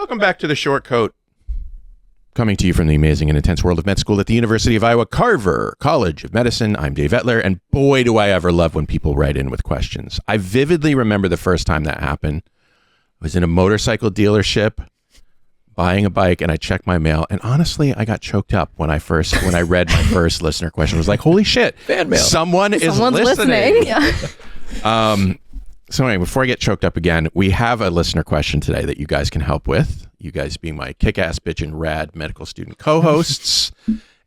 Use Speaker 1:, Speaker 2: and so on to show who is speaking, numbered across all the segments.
Speaker 1: Welcome back to the Short Coat. Coming to you from the amazing and intense world of med school at the University of Iowa Carver College of Medicine. I'm Dave Etler, and boy, do I ever love when people write in with questions. I vividly remember the first time that happened. I was in a motorcycle dealership buying a bike, and I checked my mail, and honestly, I got choked up when I read my first listener question. I was like, holy shit,
Speaker 2: fan mail.
Speaker 1: Someone's is listening. Yeah. So anyway, before I get choked up again, we have a listener question today that you guys can help with. You guys being my kick-ass bitchin' rad medical student co-hosts.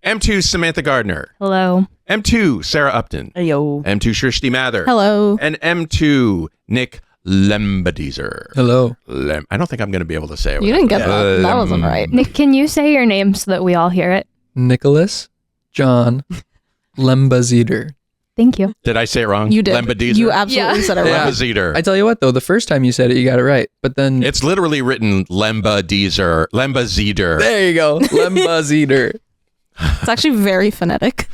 Speaker 1: M2 Samantha Gardner.
Speaker 3: Hello.
Speaker 1: M2 Sarah Upton.
Speaker 4: Yo.
Speaker 1: M2 Shrishti Mather.
Speaker 4: Hello.
Speaker 1: And M2 Nick Lembadizer.
Speaker 2: Hello.
Speaker 1: I don't think I'm going to be able to say it.
Speaker 4: You didn't get that. That wasn't right.
Speaker 3: Nick, can you say your name so that we all hear it?
Speaker 2: Nicholas John Lembadizer.
Speaker 3: Thank you.
Speaker 1: Did I say it wrong?
Speaker 4: You did.
Speaker 1: Lembadizer?
Speaker 4: You absolutely said it right.
Speaker 1: Lembadizer.
Speaker 2: I tell you what, though, the first time you said it, you got it right. But then...
Speaker 1: It's literally written Lembadizer. Lembadizer.
Speaker 2: There you go. Lembadizer.
Speaker 4: It's actually very phonetic.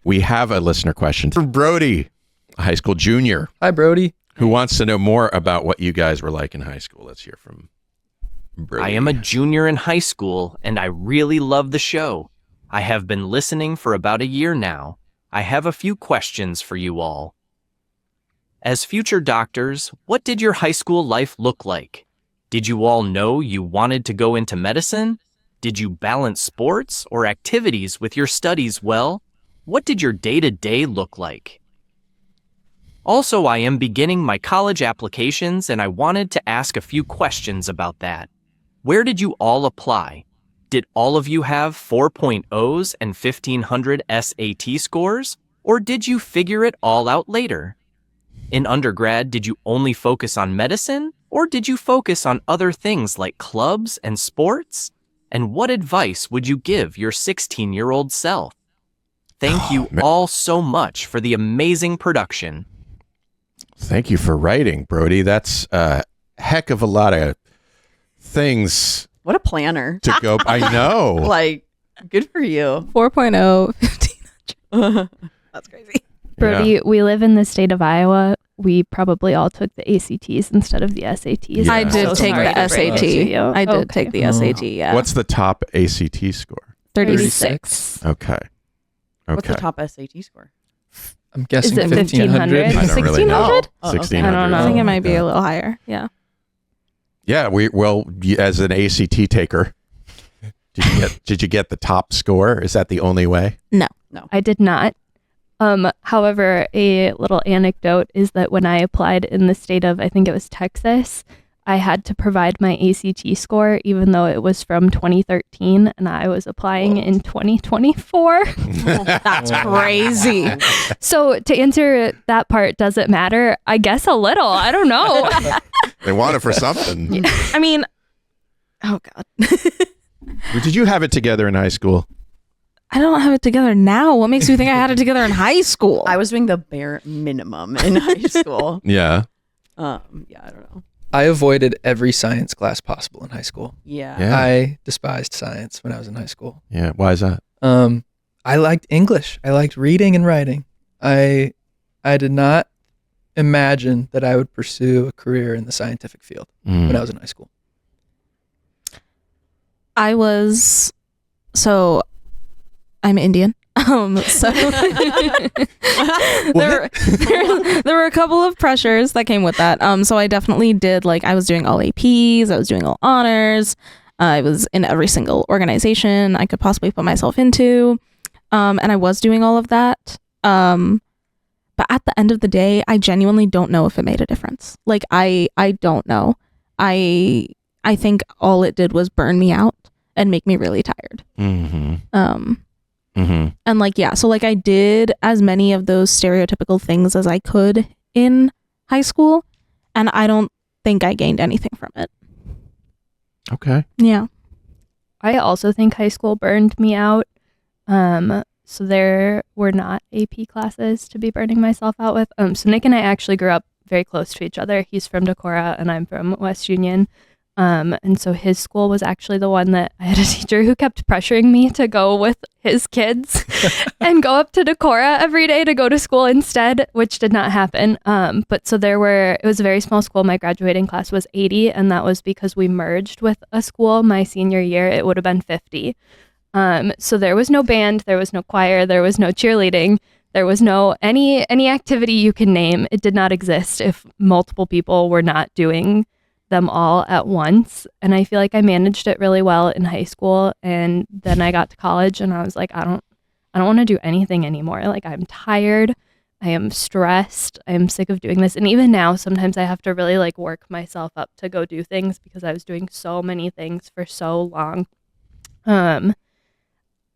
Speaker 1: We have a listener question from Brody, a high school junior.
Speaker 2: Hi, Brody.
Speaker 1: Who wants to know more about what you guys were like in high school. Let's hear from Brody.
Speaker 5: I am a junior in high school, and I really love the show. I have been listening for about a year now. I have a few questions for you all. As future doctors, what did your high school life look like? Did you all know you wanted to go into medicine? Did you balance sports or activities with your studies well? What did your day-to-day look like? Also, I am beginning my college applications, and I wanted to ask a few questions about that. Where did you all apply? Did all of you have 4.0s and 1500 SAT scores, or did you figure it all out later? In undergrad, did you only focus on medicine, or did you focus on other things like clubs and sports? And what advice would you give your 16-year-old self? Thank you all so much for the amazing production.
Speaker 1: Thank you for writing, Brody. That's a heck of a lot of things.
Speaker 4: What a planner.
Speaker 1: To go. I know.
Speaker 4: Like, good for you.
Speaker 3: 4.0, 1500.
Speaker 4: That's crazy.
Speaker 3: Brody, we live in the state of Iowa. We probably all took the ACTs instead of the SATs.
Speaker 1: Yeah.
Speaker 4: I did take
Speaker 3: sorry
Speaker 4: the
Speaker 3: to break it to
Speaker 4: SAT.
Speaker 3: you.
Speaker 4: I did
Speaker 3: Okay.
Speaker 4: take the SAT, yeah.
Speaker 1: What's the top ACT score?
Speaker 4: 36.
Speaker 1: Okay.
Speaker 4: What's the top SAT score?
Speaker 2: I'm guessing
Speaker 3: Is it
Speaker 2: 1500.
Speaker 3: 1500?
Speaker 1: I don't really know.
Speaker 3: 1600?
Speaker 4: Oh, okay.
Speaker 1: 1600.
Speaker 3: I don't know.
Speaker 4: I think it might be
Speaker 1: Yeah.
Speaker 4: a little higher. Yeah.
Speaker 1: Yeah, as an ACT taker, did you get the top score? Is that the only way?
Speaker 4: No.
Speaker 3: I did not. However, a little anecdote is that when I applied in the state of, I think it was Texas, I had to provide my ACT score, even though it was from 2013, and I was applying in 2024.
Speaker 4: That's crazy.
Speaker 3: So to answer that part, does it matter? I guess a little. I don't know.
Speaker 1: They want it for something.
Speaker 4: I mean, oh God.
Speaker 1: Did you have it together in high school?
Speaker 4: I don't have it together now. What makes you think I had it together in high school? I was doing the bare minimum in high school.
Speaker 1: Yeah.
Speaker 4: Yeah, I don't know.
Speaker 2: I avoided every science class possible in high school.
Speaker 4: Yeah.
Speaker 2: I despised science when I was in high school.
Speaker 1: Yeah. Why is that?
Speaker 2: I liked English. I liked reading and writing. I did not imagine that I would pursue a career in the scientific field when I was in high school.
Speaker 4: I'm Indian. So there were a couple of pressures that came with that. So I definitely did, I was doing all APs, I was doing all honors. I was in every single organization I could possibly put myself into. And I was doing all of that. But at the end of the day, I genuinely don't know if it made a difference. I don't know. I think all it did was burn me out and make me really tired. And so I did as many of those stereotypical things as I could in high school, and I don't think I gained anything from it.
Speaker 1: Okay.
Speaker 4: Yeah.
Speaker 3: I also think high school burned me out. So there were not AP classes to be burning myself out with. So Nick and I actually grew up very close to each other. He's from Decorah and I'm from West Union. And so his school was actually the one that I had a teacher who kept pressuring me to go with his kids and go up to Decorah every day to go to school instead, which did not happen. But so it was a very small school. My graduating class was 80, and that was because we merged with a school my senior year. It would have been 50. So there was no band, there was no choir, there was no cheerleading. There was no any activity you can name. It did not exist if multiple people were not doing them all at once. And I feel like I managed it really well in high school. And then I got to college and I was like, I don't want to do anything anymore. Like, I'm tired. I am stressed. I am sick of doing this. And even now, sometimes I have to really like work myself up to go do things because I was doing so many things for so long. And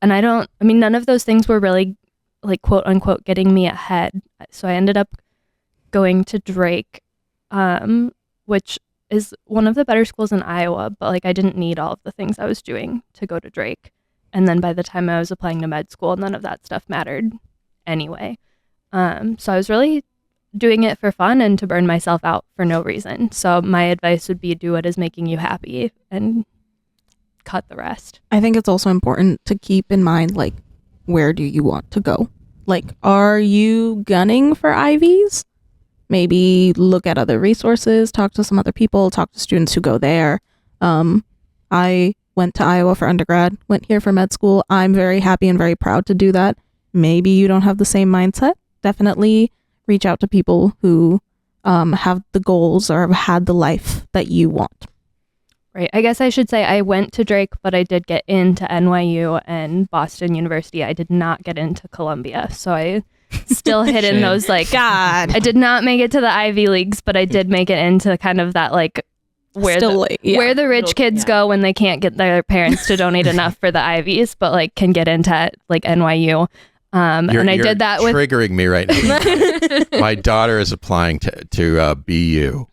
Speaker 3: none of those things were really like quote unquote getting me ahead. So I ended up going to Drake, which is one of the better schools in Iowa, but like I didn't need all of the things I was doing to go to Drake. And then by the time I was applying to med school, none of that stuff mattered anyway. So I was really doing it for fun and to burn myself out for no reason. So my advice would be do what is making you happy and cut the rest.
Speaker 4: I think it's also important to keep in mind, like, where do you want to go? Like, are you gunning for Ivies? Maybe look at other resources, talk to some other people, talk to students who go there. I went to Iowa for undergrad, went here for med school. I'm very happy and very proud to do that. Maybe you don't have the same mindset. Definitely reach out to people who have the goals or have had the life that you want.
Speaker 3: Right. I guess I should say I went to Drake, but I did get into NYU and Boston University. I did not get into Columbia. So I still hit in those like,
Speaker 4: God.
Speaker 3: I did not make it to the Ivy Leagues, but I did make it into kind of that like where the rich kids go when they can't get their parents to donate enough for the Ivies, but like can get into like NYU. And I did that with
Speaker 1: triggering me right now. My daughter is applying to BU.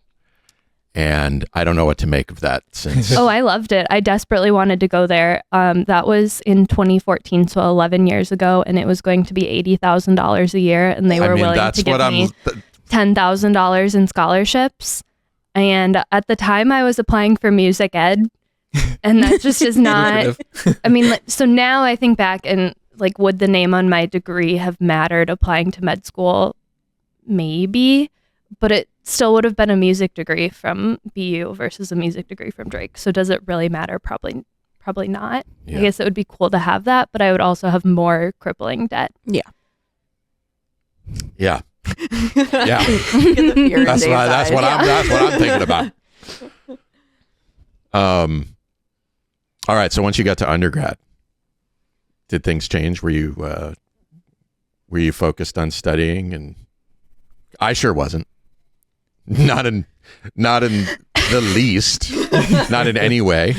Speaker 1: And I don't know what to make of that since.
Speaker 3: Oh, I loved it. I desperately wanted to go there. That was in 2014, so 11 years ago, and it was going to be $80,000 a year, and they were willing to give me $10,000 in scholarships. And at the time, I was applying for music ed, and that just is not. I mean, so now I think back and like, would the name on my degree have mattered applying to med school? Maybe, but it still would have been a music degree from BU versus a music degree from Drake. So does it really matter? Probably not. Yeah. I guess it would be cool to have that, but I would also have more crippling debt.
Speaker 4: Yeah.
Speaker 1: Yeah. Yeah. That's what I'm thinking about. All right. So once you got to undergrad, did things change? Were you focused on studying? And I sure wasn't. Not in the least. Not in any way.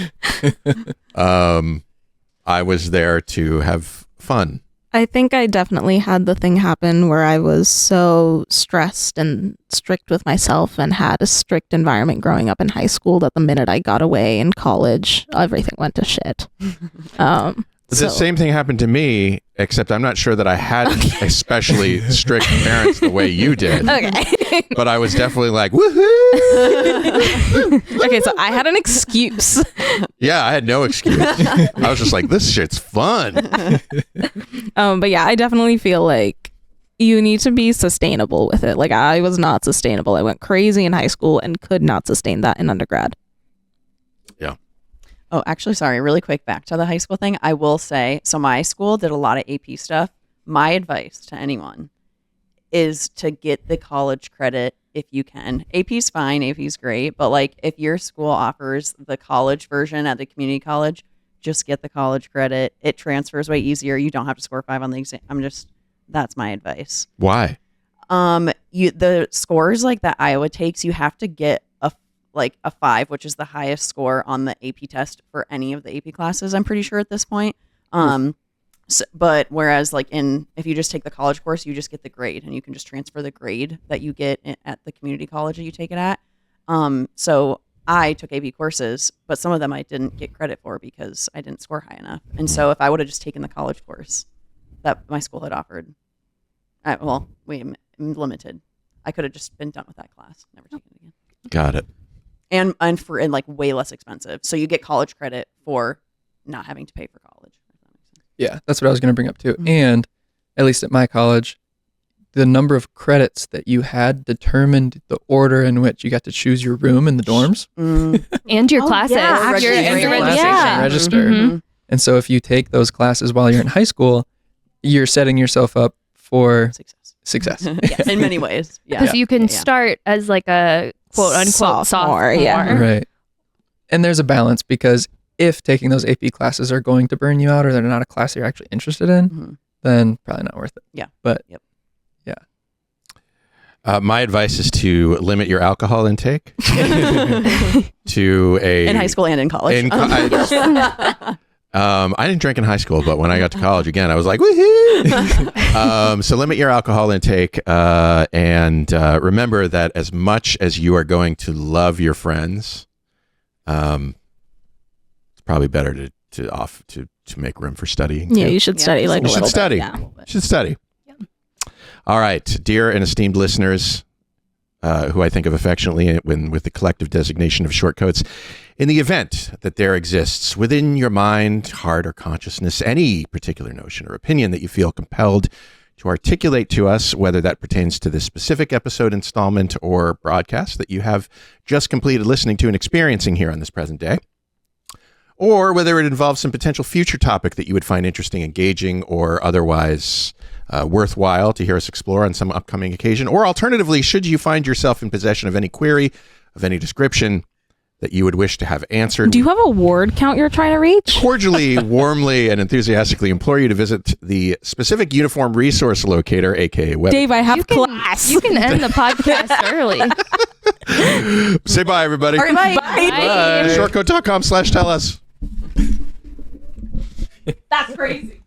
Speaker 1: I was there to have fun.
Speaker 4: I think I definitely had the thing happen where I was so stressed and strict with myself and had a strict environment growing up in high school that the minute I got away in college, everything went to shit.
Speaker 1: The same thing happened to me, except I'm not sure that I had especially strict parents the way you did.
Speaker 4: Okay.
Speaker 1: But I was definitely like, woohoo!
Speaker 4: Okay, so I had an excuse.
Speaker 1: Yeah, I had no excuse. I was just like, this shit's fun.
Speaker 4: But yeah, I definitely feel like you need to be sustainable with it. Like, I was not sustainable. I went crazy in high school and could not sustain that in undergrad.
Speaker 1: Yeah.
Speaker 6: Oh, actually, sorry, really quick, back to the high school thing. I will say, so my school did a lot of AP stuff. My advice to anyone is to get the college credit if you can. AP's fine, AP's great, but like if your school offers the college version at the community college, just get the college credit. It transfers way easier. You don't have to score 5 on the exam. That's my advice.
Speaker 1: Why?
Speaker 6: The scores like that Iowa takes, you have to get a 5, which is the highest score on the AP test for any of the AP classes, I'm pretty sure at this point. But whereas like if you just take the college course, you just get the grade and you can just transfer the grade that you get at the community college that you take it at. So I took AP courses, but some of them I didn't get credit for because I didn't score high enough. And so if I would have just taken the college course that my school had offered, limited, I could have just been done with that class, never taken it again.
Speaker 1: Got it.
Speaker 6: and like way less expensive. So you get college credit for not having to pay for college.
Speaker 2: Yeah, that's what I was going to bring up too.
Speaker 6: Mhm.
Speaker 2: And at least at my college, the number of credits that you had determined the order in which you got to choose your room in the dorms.
Speaker 3: And your
Speaker 6: Oh,
Speaker 3: classes.
Speaker 6: yeah,
Speaker 3: your,
Speaker 6: actually,
Speaker 3: and your
Speaker 6: right.
Speaker 3: registration.
Speaker 4: Yeah.
Speaker 2: Register.
Speaker 3: Mhm.
Speaker 2: And so if you take those classes while you're in high school, you're setting yourself up for success.
Speaker 6: Yes, in many ways. Yeah.
Speaker 3: Because you can
Speaker 6: Yeah.
Speaker 3: start as like a quote unquote sophomore.
Speaker 4: yeah.
Speaker 2: Right. And there's a balance because if taking those AP classes are going to burn you out or they're not a class you're actually interested in,
Speaker 6: Mhm.
Speaker 2: then probably not worth it.
Speaker 6: Yeah.
Speaker 2: But
Speaker 1: My advice is to limit your alcohol intake to a
Speaker 6: In high school and in college.
Speaker 1: In I didn't drink in high school, but when I got to college again, I was like, woohoo! So limit your alcohol intake, and remember that as much as you are going to love your friends, it's probably better to make room for studying.
Speaker 4: Yeah,
Speaker 1: too.
Speaker 4: you should study like
Speaker 1: You
Speaker 4: a
Speaker 1: should
Speaker 4: little
Speaker 1: study.
Speaker 4: bit. Yeah.
Speaker 1: You should study. All right, dear and esteemed listeners, who I think of affectionately with the collective designation of shortcoats, in the event that there exists within your mind, heart, or consciousness any particular notion or opinion that you feel compelled to articulate to us, whether that pertains to this specific episode, installment, or broadcast that you have just completed listening to and experiencing here on this present day, or whether it involves some potential future topic that you would find interesting, engaging, or otherwise worthwhile to hear us explore on some upcoming occasion, or alternatively, should you find yourself in possession of any query of any description that you would wish to have answered,
Speaker 4: Do you have a word count you're trying to reach?
Speaker 1: cordially, warmly, and enthusiastically implore you to visit the specific uniform resource locator, aka web.
Speaker 4: Dave, I have
Speaker 3: You can,
Speaker 4: class.
Speaker 3: you can end the podcast early.
Speaker 1: Say bye, everybody.
Speaker 6: All right, bye.
Speaker 1: Bye. Shortcode.com/tell us.
Speaker 4: That's crazy.